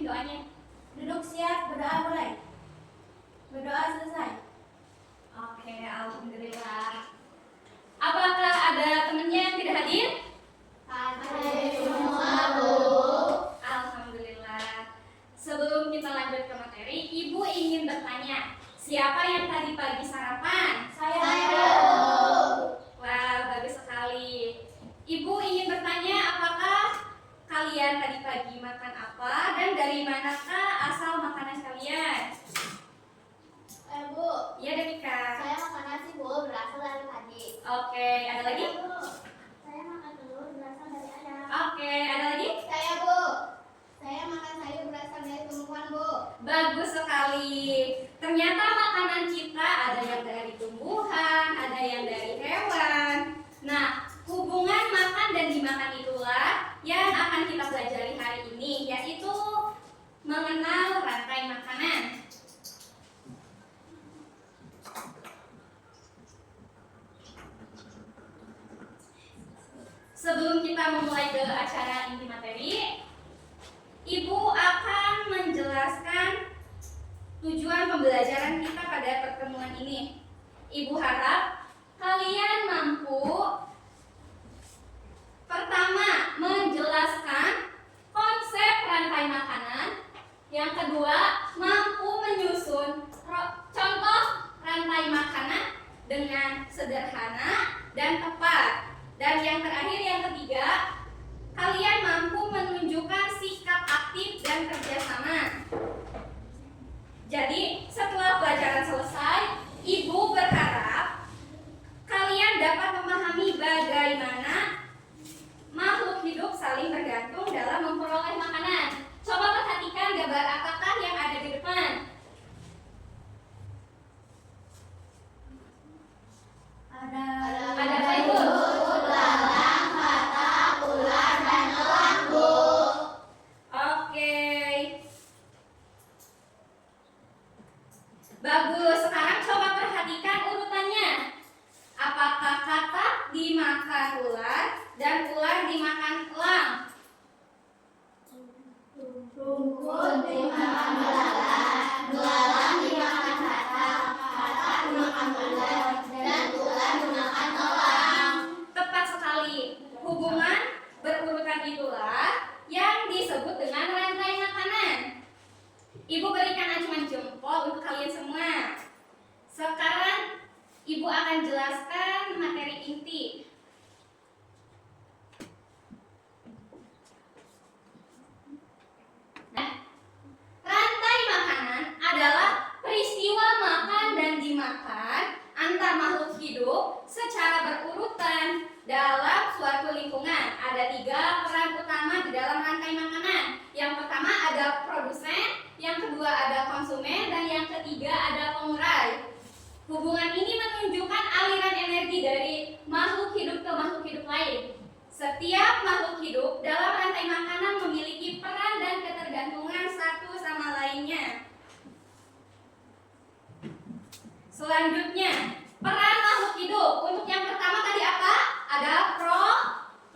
pimpin doanya. Duduk siap, berdoa mulai. Berdoa selesai. Oke, alhamdulillah. Apakah ada temannya yang tidak hadir? Hadir semua, Bu. Alhamdulillah. Sebelum kita lanjut ke materi, Ibu ingin bertanya, siapa yang tadi pagi sarapan? Saya. Wah, bagus sekali. Ibu ingin bertanya, apakah kalian tadi pagi makan apa dan dari manakah asal makanan kalian? Bu. Iya, Denika. Saya makan nasi, Bu, berasal dari tadi. Oke, ada lagi? Bu. Saya makan telur berasal dari ayam. Oke, ada lagi? Saya, Bu. Saya makan sayur berasal dari tumbuhan, Bu. Bagus sekali. Ternyata makanan kita ada yang dari tumbuhan, ada yang dari hewan. Nah, hubungan makan dan dimakan itulah yang akan kita pelajari hari ini, yaitu mengenal rantai makanan. Sebelum kita memulai ke acara inti materi, Ibu akan menjelaskan tujuan pembelajaran kita pada pertemuan ini. Ibu harap kalian mampu pertama menjelaskan konsep rantai makanan, yang kedua mampu menyusun contoh rantai makanan dengan sederhana dan tepat, dan yang terakhir yang ketiga kalian mampu menunjukkan sikap aktif dan kerjasama. Jadi setelah pelajaran selesai, Ibu berharap kalian dapat memahami bagaimana makhluk hidup saling bergantung dalam memperoleh makanan. Coba perhatikan gambar apakah yang ada di depan. Ada apa, Ibu? Belalang, katak, ular, dan elang, Bu. Oke. Bagus, sekarang coba perhatikan urutannya. Apakah katak dimakan ular dan ular dimakan elang? Rumput dimakan belalang, belalang dimakan katak, katak dimakan ular, dan ular dimakan elang. Tepat sekali. Hubungan berurutan itulah yang disebut dengan rantai makanan. Ibu berikan acungan jempol untuk kalian semua. Sekarang Ibu akan jelaskan materi inti. Nah, rantai makanan adalah peristiwa makan dan dimakan antar makhluk hidup secara berurutan dalam suatu lingkungan. Ada 3 peran utama di dalam rantai makanan. Yang pertama ada produsen, yang kedua ada konsumen, dan yang ketiga ada pengurai. Hubungan ini menunjukkan aliran energi dari makhluk hidup ke makhluk hidup lain. Setiap makhluk hidup dalam rantai makanan memiliki peran dan ketergantungan satu sama lainnya. Selanjutnya, peran makhluk hidup. Untuk yang pertama tadi apa? Ada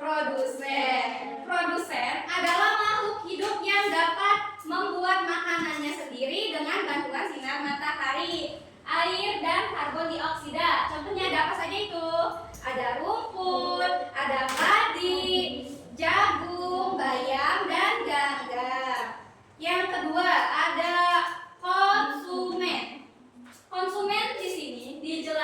produsen. Produsen adalah makhluk hidup yang dapat membuat makanannya sendiri dengan bantuan sinar matahari, air, dan karbon dioksida. Contohnya ada apa saja itu? Ada rumput, ada padi, jagung, bayam, dan gangga. Yang kedua ada konsumen. Konsumen di sini dijelaskan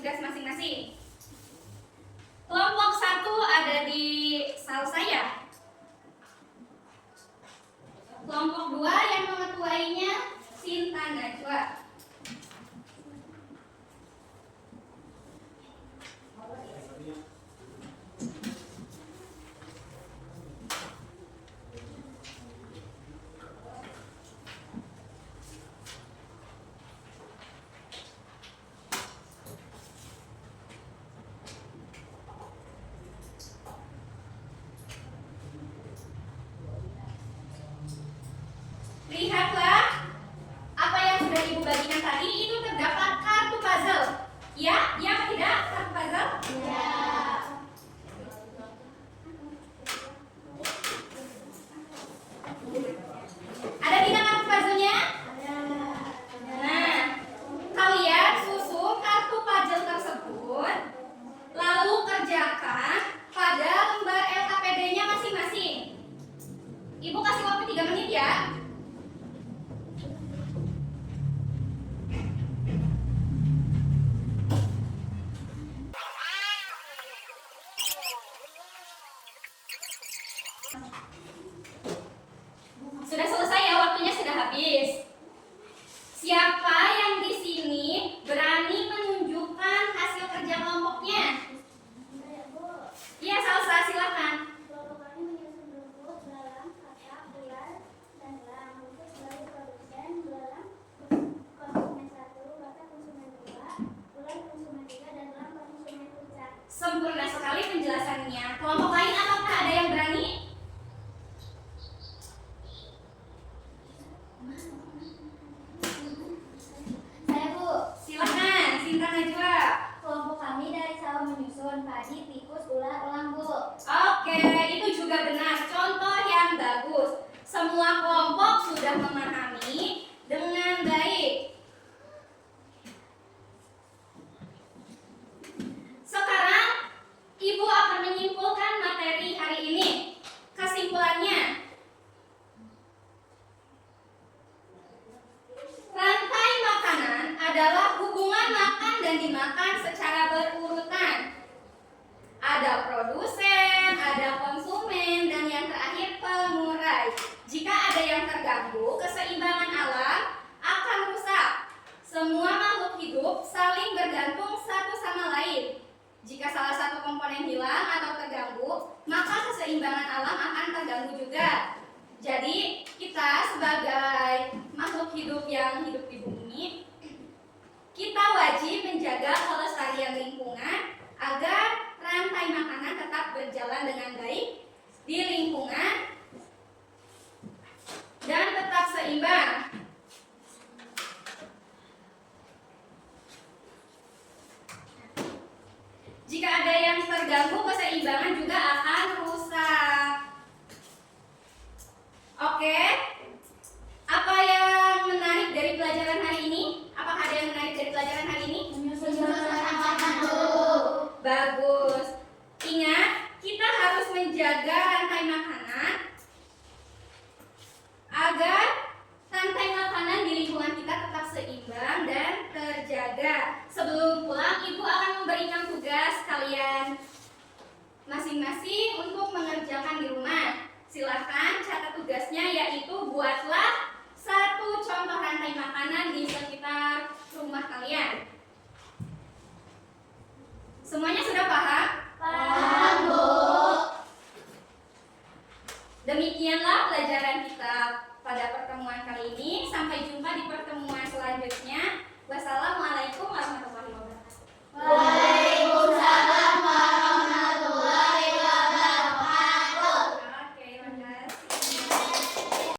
tugas masing-masing. Kelompok 1 ada di sal saya. Kelompok 2 yang mengetuainya Sinta Najwa. Lihatlah apa yang sudah Ibu bagikan tadi, itu terdapat kartu puzzle. Ya, ya atau tidak kartu puzzle? Ya. Ada tidak kartu puzzle-nya? Nah, kalian susun kartu puzzle tersebut, lalu kerjakan pada lembar LKPD-nya masing-masing. Ibu kasih waktu 3 menit ya. Sudah selesai ya, waktunya sudah habis. Siapa yang di sini berani menunjukkan hasil kerja kelompoknya? Iya, Salsa, silakan. Kelompok kami menyusun rumput dalam kata bulan dan gelang. Rumput sebagai produsen, gelang konsumen 1, kata konsumen 2, bulan konsumen 3, dan gelang konsumen puncak. Sempurna sekali penjelasannya. Kelompok lain apakah ada yang berani? Saya Bu, Silakan, Sinta Najwa. kelompok kami dari sawah menyusun padi, tikus, ular, elang Bu. Oke, itu juga benar. Contoh yang bagus. Semua kelompok sudah memahami dengan baik. Sekarang, Ibu akan menyimpulkan materi hari ini. Kesimpulannya, rantai makanan adalah hubungan makan dan dimakan secara berurutan. Ada produsen, ada konsumen, dan yang terakhir pengurai. Jika ada yang terganggu, keseimbangan alam akan rusak. Semua makhluk hidup saling bergantung satu sama lain. Jika salah satu komponen hilang atau terganggu, maka keseimbangan alam akan terganggu juga. Jadi, kita sebagai makhluk hidup yang hidup di bumi, kita wajib menjaga kelestarian lingkungan agar rantai makanan tetap berjalan dengan baik di lingkungan dan tetap seimbang. Jika ada yang terganggu, keseimbangan juga akan rusak. Oke? Apa yang menarik dari pelajaran hari ini? Apakah ada yang menarik dari pelajaran hari ini? Bagus. Ingat, kita harus menjaga rantai makanan agar rantai makanan di lingkungan kita tetap seimbang dan terjaga. Sebelum pulang, Ibu akan memberikan tugas kalian masing-masing untuk mengerjakan di rumah. Silahkan catat tugasnya, yaitu buatlah satu contoh rantai makanan di sekitar rumah kalian. Semuanya sudah paham? Paham Bu. Demikian